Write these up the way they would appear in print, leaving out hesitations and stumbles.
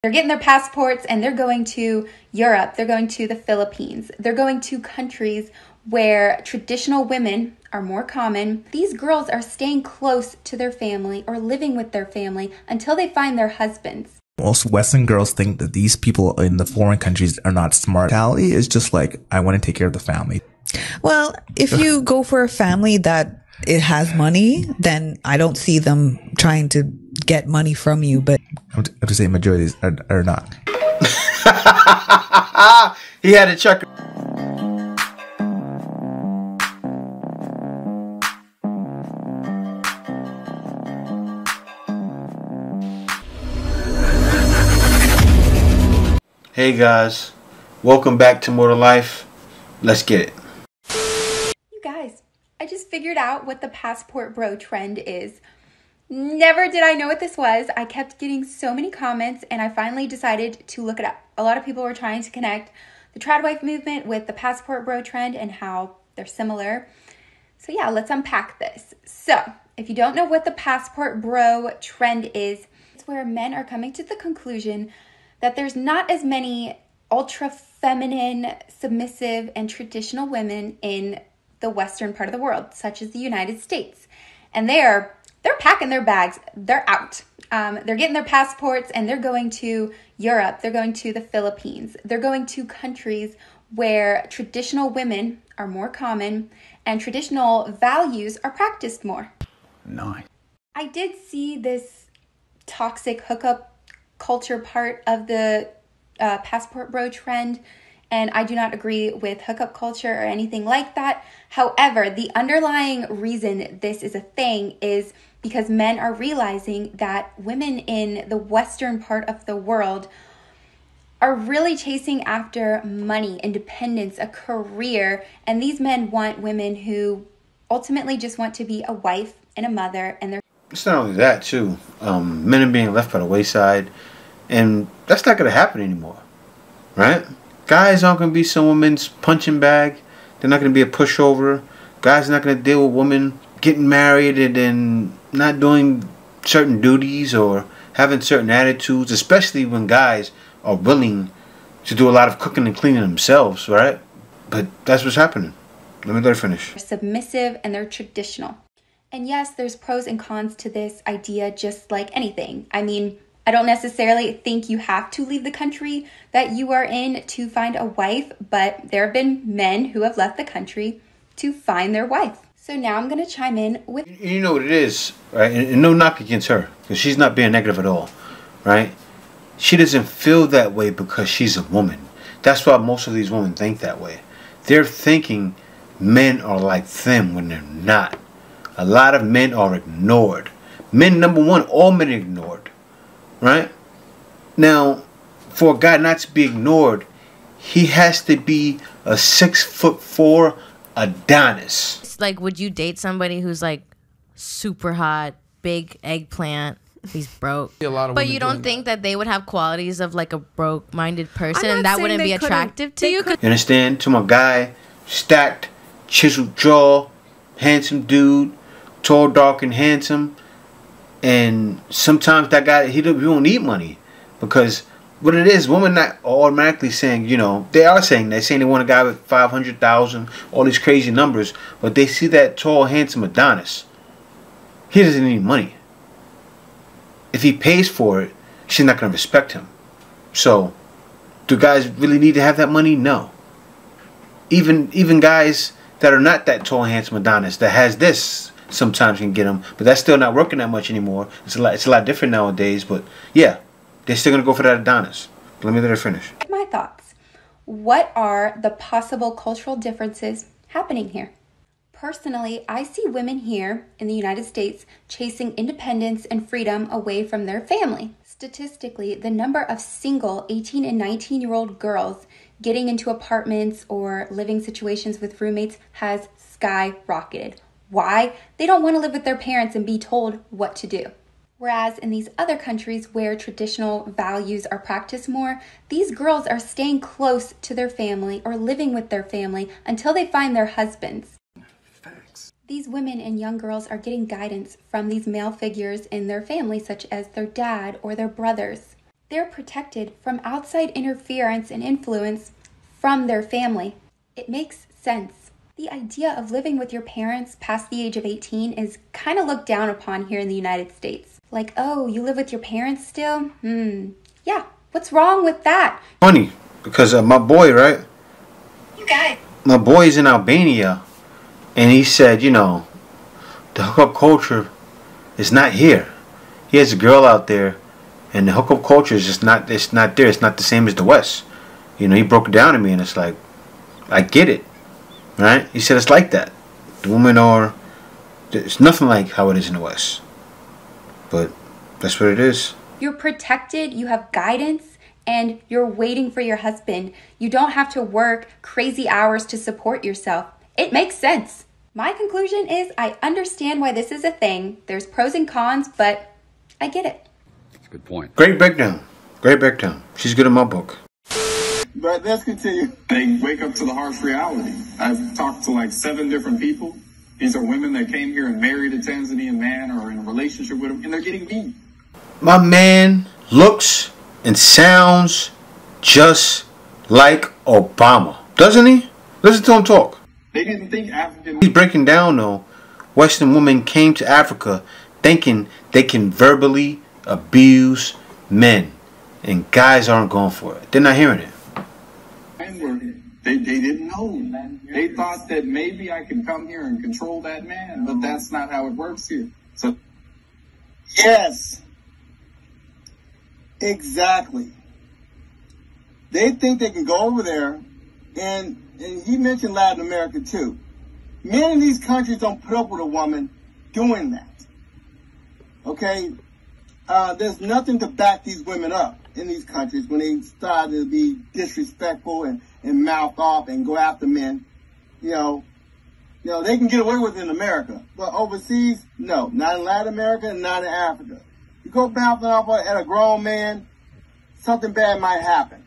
They're getting their passports and they're going to Europe. They're going to the Philippines. They're going to countries where traditional women are more common. These girls are staying close to their family or living with their family until they find their husbands. Most Western girls think that these people in the foreign countries are not smart. Mentality is just like, I want to take care of the family. Well, if you go for a family that it has money, then I don't see them trying to get money from you. But I have to say majorities are not. He had a check. Hey guys, welcome back to More to Life. Let's get it. You guys, I just figured out what the passport bro trend is. Never did I know what this was. I kept getting so many comments and I finally decided to look it up. A lot of people were trying to connect the trad wife movement with the passport bro trend and how they're similar. So yeah, let's unpack this. So if you don't know what the passport bro trend is, it's where men are coming to the conclusion that there's not as many ultra feminine, submissive, and traditional women in the Western part of the world, such as the United States. And they're packing their bags. They're out. They're getting their passports and they're going to Europe. They're going to the Philippines. They're going to countries where traditional women are more common and traditional values are practiced more. Nice. I did see this toxic hookup culture part of the passport bro trend, and I do not agree with hookup culture or anything like that. However, the underlying reason this is a thing is because men are realizing that women in the Western part of the world are really chasing after money, independence, a career, and these men want women who ultimately just want to be a wife and a mother, and they're It's not only that too. Men are being left by the wayside, and that's not going to happen anymore, right? Guys aren't going to be some woman's punching bag. They're not going to be a pushover. Guys are not going to deal with women getting married and then not doing certain duties or having certain attitudes, especially when guys are willing to do a lot of cooking and cleaning themselves, right? But that's what's happening. Let me let her finish. submissive and they're traditional. And yes, there's pros and cons to this idea, just like anything. I mean, I don't necessarily think you have to leave the country that you are in to find a wife, but there have been men who have left the country to find their wife. So now I'm going to chime in with... You know what it is, right? And no knock against her, because she's not being negative at all, right? She doesn't feel that way because she's a woman. That's why most of these women think that way. They're thinking men are like them when they're not. A lot of men are ignored. Men, number one, all men are ignored. Right? Now, for a guy not to be ignored, he has to be a 6'4" Adonis. It's like, would you date somebody who's like super hot, big eggplant? He's broke. But you don't think that they would have qualities of like a broke-minded person and that wouldn't be attractive to you? You understand? To my guy, stacked, chiseled jaw, handsome dude, tall, dark, and handsome. And sometimes that guy, he don't need money. Because what it is, women not automatically saying, you know, they're saying they want a guy with 500,000, all these crazy numbers. But they see that tall, handsome Adonis. He doesn't need money. If he pays for it, she's not going to respect him. So, do guys really need to have that money? No. Even guys that are not that tall, handsome Adonis, that has this, sometimes can get them, but that's still not working that much anymore. It's a lot different nowadays, but yeah, they're still going to go for that Adonis. Let me let her finish. my thoughts. What are the possible cultural differences happening here? Personally, I see women here in the United States chasing independence and freedom away from their family. Statistically, the number of single 18 and 19-year-old girls getting into apartments or living situations with roommates has skyrocketed. Why? They don't want to live with their parents and be told what to do. Whereas in these other countries where traditional values are practiced more, these girls are staying close to their family or living with their family until they find their husbands. Facts. These women and young girls are getting guidance from these male figures in their family, such as their dad or their brothers. They're protected from outside interference and influence from their family. It makes sense. The idea of living with your parents past the age of 18 is kind of looked down upon here in the United States. Like, oh, you live with your parents still? Yeah, what's wrong with that? Funny, because my boy, right? You guys. My boy's in Albania, and he said, you know, the hookup culture is not here. He has a girl out there, and the hookup culture is just not, it's not there. It's not the same as the West. You know, he broke it down to me, and it's like, I get it, right? He said it's like that. The women are, it's nothing like how it is in the West. But that's what it is. You're protected, you have guidance, and you're waiting for your husband. You don't have to work crazy hours to support yourself. It makes sense. My conclusion is I understand why this is a thing. There's pros and cons, but I get it. That's a good point. Great breakdown. Great breakdown. She's good in my book. But let's continue. They wake up to the harsh reality. I've talked to like 7 different people. These are women that came here and married a Tanzanian man or in a relationship with him, and they're getting beat. My man looks and sounds just like Obama, doesn't he? Listen to him talk. They didn't think African... He's breaking down, though. Western women came to Africa thinking they can verbally abuse men, and guys aren't going for it. They're not hearing it. They didn't know. They thought that maybe I can come here and control that man, but that's not how it works here. So, yes, exactly. They think they can go over there, and he mentioned Latin America too. Men in these countries don't put up with a woman doing that. Okay, there's nothing to back these women up in these countries when they start to be disrespectful and mouth off and go after men. You know, they can get away with it in America, but overseas, no, not in Latin America, not in Africa. You go mouthing off at a grown man, something bad might happen.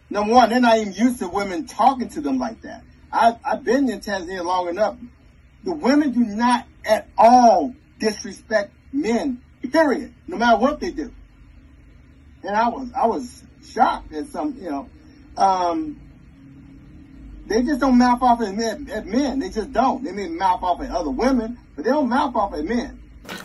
Number one, they're not even used to women talking to them like that. I've been in Tanzania long enough. The women do not at all disrespect men, period, no matter what they do. And I was shocked at some, they just don't mouth off at men. They just don't. They may mouth off at other women, but they don't mouth off at men.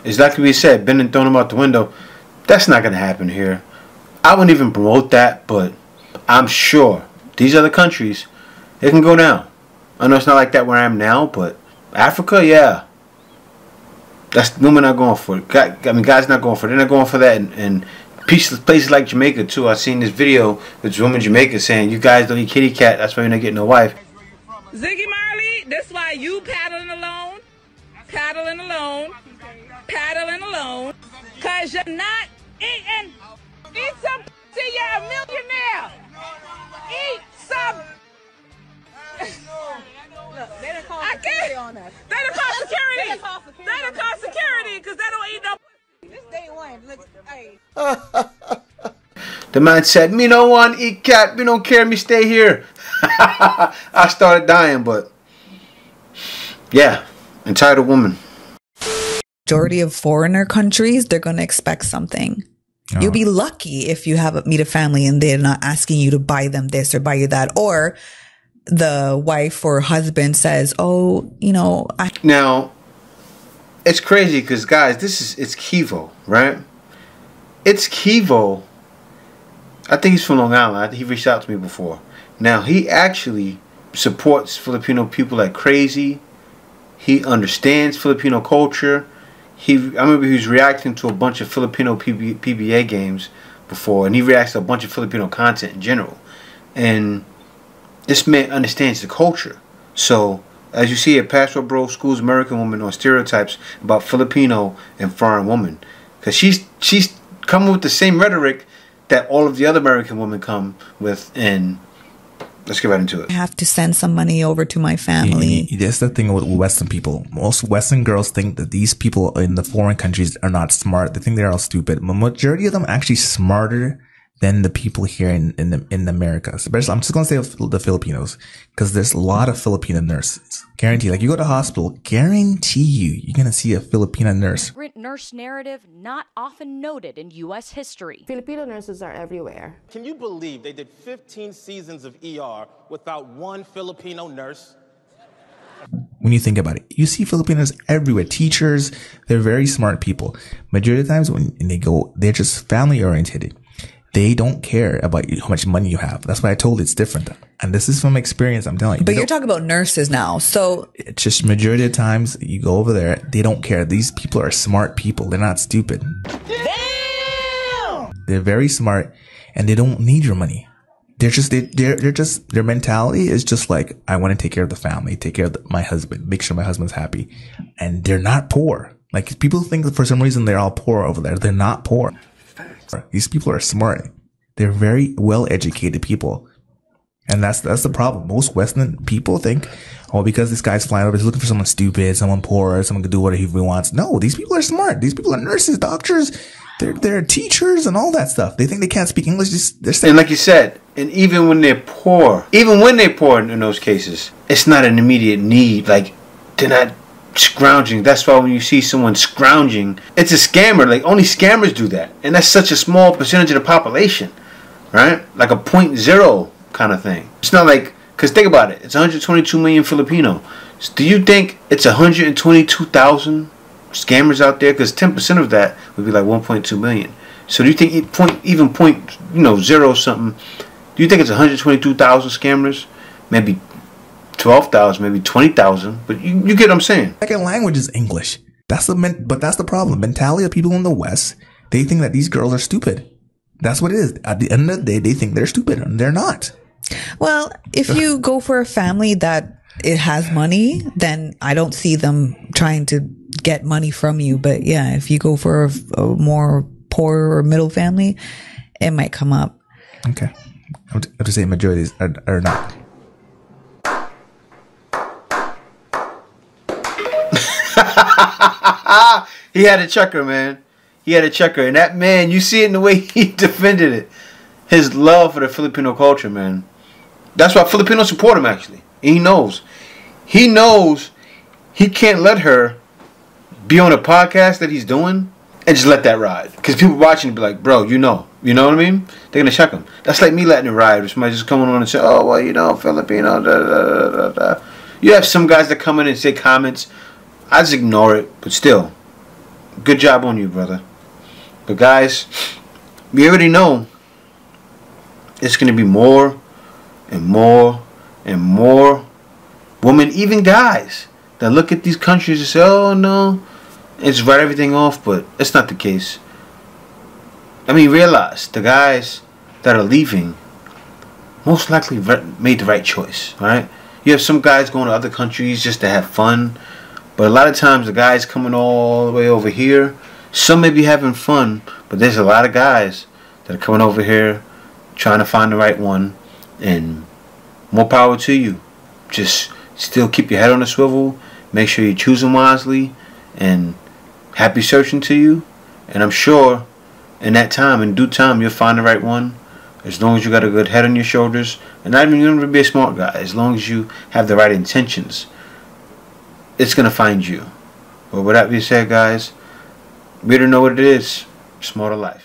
It's like we said, been and thrown them out the window. That's not going to happen here. I wouldn't even promote that, but I'm sure these other countries, it can go down. I know it's not like that where I am now, but Africa, yeah. That's women not going for it. Guys not going for it. They're not going for that. And places like Jamaica, too. I seen this video with this woman in Jamaica saying, you guys don't eat kitty cat. That's why you're not getting a wife. Ziggy Marley, that's why you paddling alone. Because you're not eating. Eat some pussy, you're a millionaire. Eat some. Look, they done call security on us. They done call security. They done call security because they don't eat no pussy. This day one. Look, hey. The man said, me no want eat cat. Me don't care. Me stay here. I started dying, but yeah, entitled woman. Majority of foreigner countries, they're going to expect something. Oh. You'll be lucky if you meet a family and they're not asking you to buy them this or buy you that. Or the wife or husband says, oh, Now, it's crazy because, guys, it's Kivo, right? It's Kivo. I think he's from Long Island. I think he reached out to me before. Now, he actually supports Filipino people like crazy. He understands Filipino culture. I remember he was reacting to a bunch of Filipino PBA games before, and he reacts to a bunch of Filipino content in general. And this man understands the culture. So, as you see at Passport Bro School's American Woman on stereotypes about Filipino and foreign women. Because she's coming with the same rhetoric that all of the other American women come with, and let's get right into it. I have to send some money over to my family. That's the thing with Western people. Most Western girls think that these people in the foreign countries are not smart. They think they're all stupid. The majority of them are actually smarter than the people here in America. Especially, I'm just gonna say the Filipinos, because there's a lot of Filipino nurses. Guarantee, like you go to hospital, guarantee you're gonna see a Filipina nurse. Nurse narrative not often noted in U.S. history. Filipino nurses are everywhere. Can you believe they did 15 seasons of ER without one Filipino nurse? When you think about it, you see Filipinos everywhere. Teachers, they're very smart people. Majority of the times when they go, they're just family oriented. They don't care about how much money you have. That's why I told you it's different. And this is from experience, I'm telling you. But you're talking about nurses now. So it's just majority of the times you go over there, they don't care. These people are smart people. They're not stupid. Damn! They're very smart and they don't need your money. They're just their mentality is just like, I want to take care of the family, take care of my husband, make sure my husband's happy. And they're not poor. Like people think that for some reason they're all poor over there. They're not poor. These people are smart. They're very well educated people. And that's the problem. Most Western people think, oh, because this guy's flying over, he's looking for someone stupid, someone poor, someone can do whatever he wants. No, these people are smart. These people are nurses, doctors, they're teachers and all that stuff. They think they can't speak English. And like you said, and even when they're poor in those cases, it's not an immediate need. Like they're not scrounging. That's why when you see someone scrounging, it's a scammer. Like only scammers do that, and that's such a small percentage of the population, right? Like a 0.0 kind of thing. It's not like, because think about it, it's 122 million Filipino. So do you think it's 122,000 scammers out there? Because 10% of that would be like 1.2 million. So do you think even point 0 something? Do you think it's 122,000 scammers? Maybe 12,000, maybe 20,000. But you get what I'm saying. Second language is English. But that's the problem. Mentality of people in the West, they think that these girls are stupid. That's what it is. At the end of the day, they think they're stupid, and they're not. Well, if you go for a family that it has money, then I don't see them trying to get money from you. But yeah, if you go for a more poor or middle family, it might come up. Okay. I have to say majorities are not. He had a checker, man. He had a checker. And that man, you see it in the way he defended it. His love for the Filipino culture, man. That's why Filipinos support him, actually. And he knows. He knows he can't let her be on a podcast that he's doing and just let that ride. Because people watching be like, bro, you know what I mean? They're going to check him. That's like me letting it ride. If somebody just coming on and say, oh, well, Filipino, da, da, da, da. You have some guys that come in and say comments. I just ignore it. But still, good job on you, brother. But guys, we already know it's going to be more and more and more women, even guys, that look at these countries and say, oh no, and just write everything off. But it's not the case. I mean, realize the guys that are leaving most likely made the right choice, right? You have some guys going to other countries just to have fun, but a lot of times the guys coming all the way over here, some may be having fun, but there's a lot of guys that are coming over here trying to find the right one. And more power to you. Just still keep your head on the swivel. Make sure you choose them wisely. And happy searching to you. And I'm sure in due time, you'll find the right one. As long as you got a good head on your shoulders. And not even going to be a smart guy. As long as you have the right intentions, it's going to find you. But with that being said, guys, we don't know what it is. Smarter life.